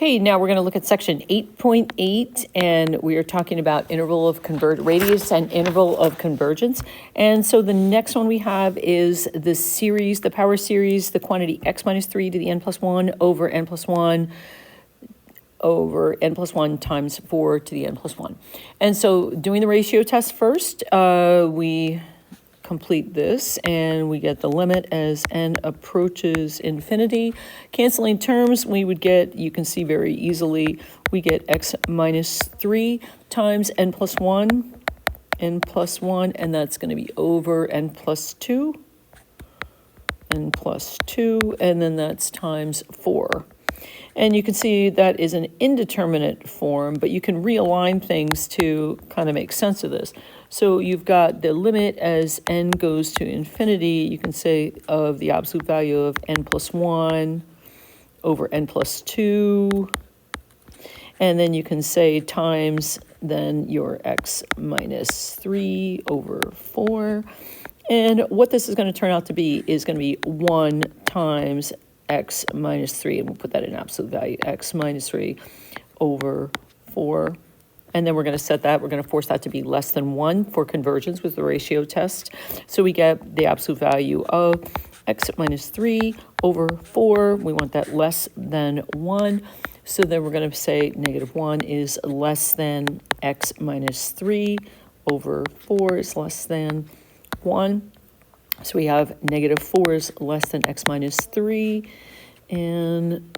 Okay, now we're going to look at section 8.8, and we are talking about interval of radius and interval of convergence. And so the next one we have is the series, the power series, the quantity x minus 3 to the n plus 1 over n plus 1 over n plus 1 times 4 to the n plus 1. And so doing the ratio test first, we complete this and we get the limit as n approaches infinity. Canceling terms, we would get, you can see very easily, we get x minus 3 times n plus 1, and that's going to be over n plus 2, and then that's times 4. And you can see that is an indeterminate form, but you can realign things to kind of make sense of this. So you've got the limit as n goes to infinity, you can say of the absolute value of n plus 1 over n plus 2. And then you can say times then your x minus 3 over 4. And what this is going to turn out to be is going to be 1 times x minus 3, and we'll put that in absolute value, x minus 3 over 4. And then we're going to set that, we're going to force that to be less than 1 for convergence with the ratio test. So we get the absolute value of x minus 3 over 4. We want that less than 1. So then we're going to say negative 1 is less than x minus 3 over 4 is less than 1. So we have negative 4 is less than x minus 3, and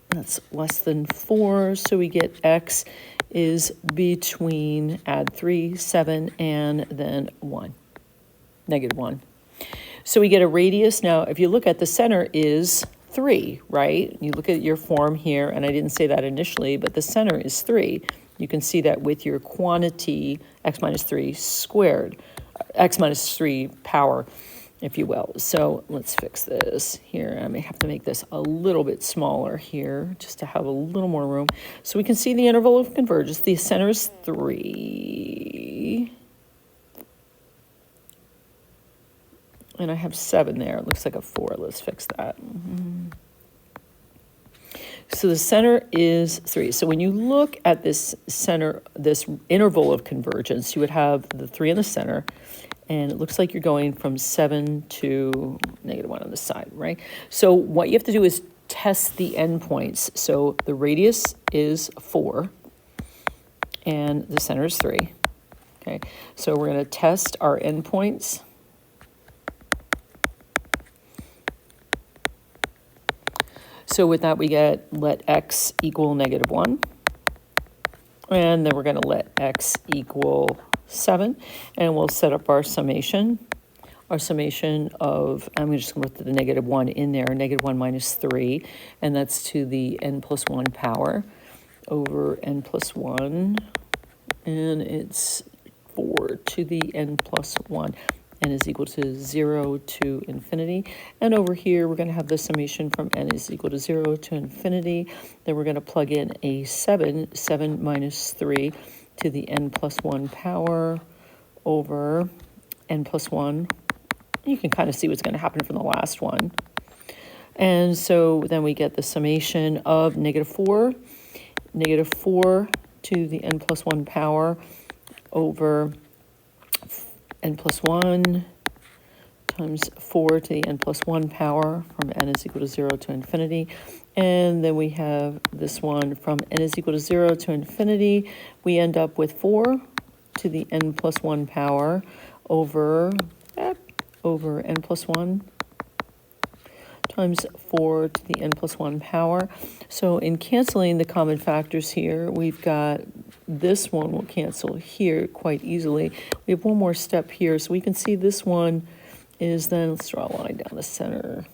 that's less than 4. So we get x is between, add 3, 7, and then 1, negative 1. So we get a radius. Now, if you look at the center is 3, right? You look at your form here, and I didn't say that initially, but the center is 3. You can see that with your quantity x minus 3 squared. X minus 3 power, if you will. So let's fix this here. I may have to make this a little bit smaller here just to have a little more room. So we can see the interval of convergence. The center is 3. And I have 7 there. It looks like a 4. Let's fix that. So the center is 3. So when you look at this center, this interval of convergence, you would have the 3 in the center, and it looks like you're going from 7 to negative 1 on the side, right? So what you have to do is test the endpoints. So the radius is 4, and the center is 3. Okay, so we're going to test our endpoints. So with that, we get let x equal negative 1. And then we're going to let x equal 7. And we'll set up our summation. Our summation of, I'm just going to put the negative 1 in there, negative 1 minus 3. And that's to the n plus 1 power over n plus 1. And it's 4 to the n plus 1. N is equal to 0 to infinity. And over here, we're going to have the summation from n is equal to 0 to infinity. Then we're going to plug in a 7 minus 3 to the n plus 1 power over n plus 1. You can kind of see what's going to happen from the last one. And so then we get the summation of negative 4 to the n plus 1 power over n plus 1 times 4 to the n plus 1 power from n is equal to 0 to infinity. And then we have this one from n is equal to 0 to infinity. We end up with 4 to the n plus 1 power over n plus 1 times 4 to the n plus 1 power. So in canceling the common factors here, we've got this one will cancel here quite easily. We have one more step here. So we can see this one is then, let's draw a line down the center.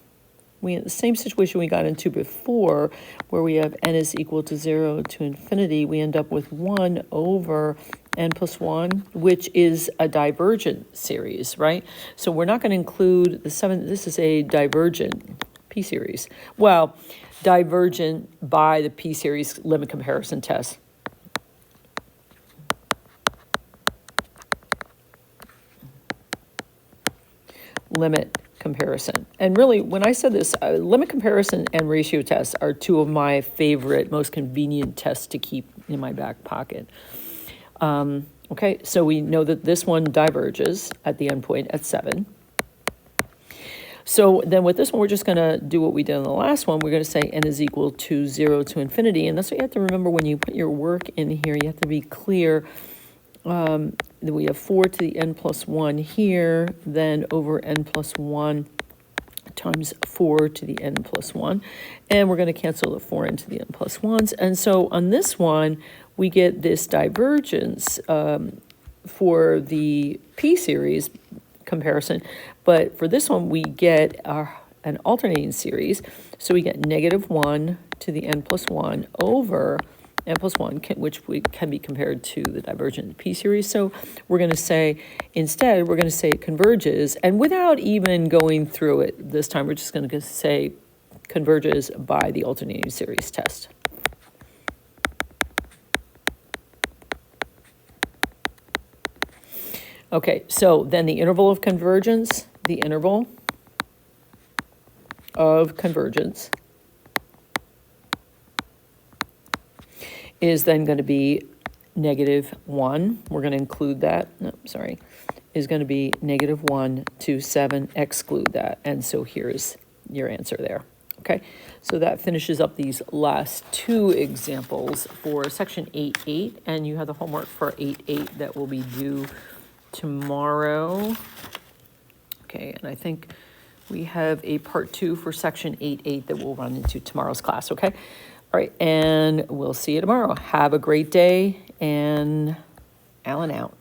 We have the same situation we got into before, where we have n is equal to 0 to infinity. We end up with 1 over n plus 1, which is a divergent series, right? So we're not going to include the 7. This is a divergent p-series. Well, divergent by the p-series limit comparison test. Limit comparison. And really, when I said this, limit comparison and ratio tests are two of my favorite, most convenient tests to keep in my back pocket. Okay, so we know that this one diverges at the endpoint at 7. So then with this one, we're just going to do what we did in the last one. We're going to say n is equal to 0 to infinity. And that's what you have to remember when you put your work in here. You have to be clear that we have 4 to the n plus 1 here, then over n plus 1 times 4 to the n plus 1. And we're going to cancel the 4n to the n plus 1s. And so on this one, we get this divergence for the p-series comparison. But for this one, we get an alternating series. So we get -1 to the n plus 1 over n plus 1, which can be compared to the divergent p-series. So we're going to say, instead, we're going to say it converges. And without even going through it this time, we're just going to say converges by the alternating series test. Okay, so then the interval of convergence, is then going to be -1. We're going to include that. No, sorry. Is going to be -1 to 7, exclude that. And so here's your answer there. Okay, so that finishes up these last two examples for section 8.8, and you have the homework for 8.8 that will be due tomorrow. Okay, and I think we have a part 2 for section 8.8 that we'll run into tomorrow's class, okay? All right, and we'll see you tomorrow. Have a great day, and Alan out.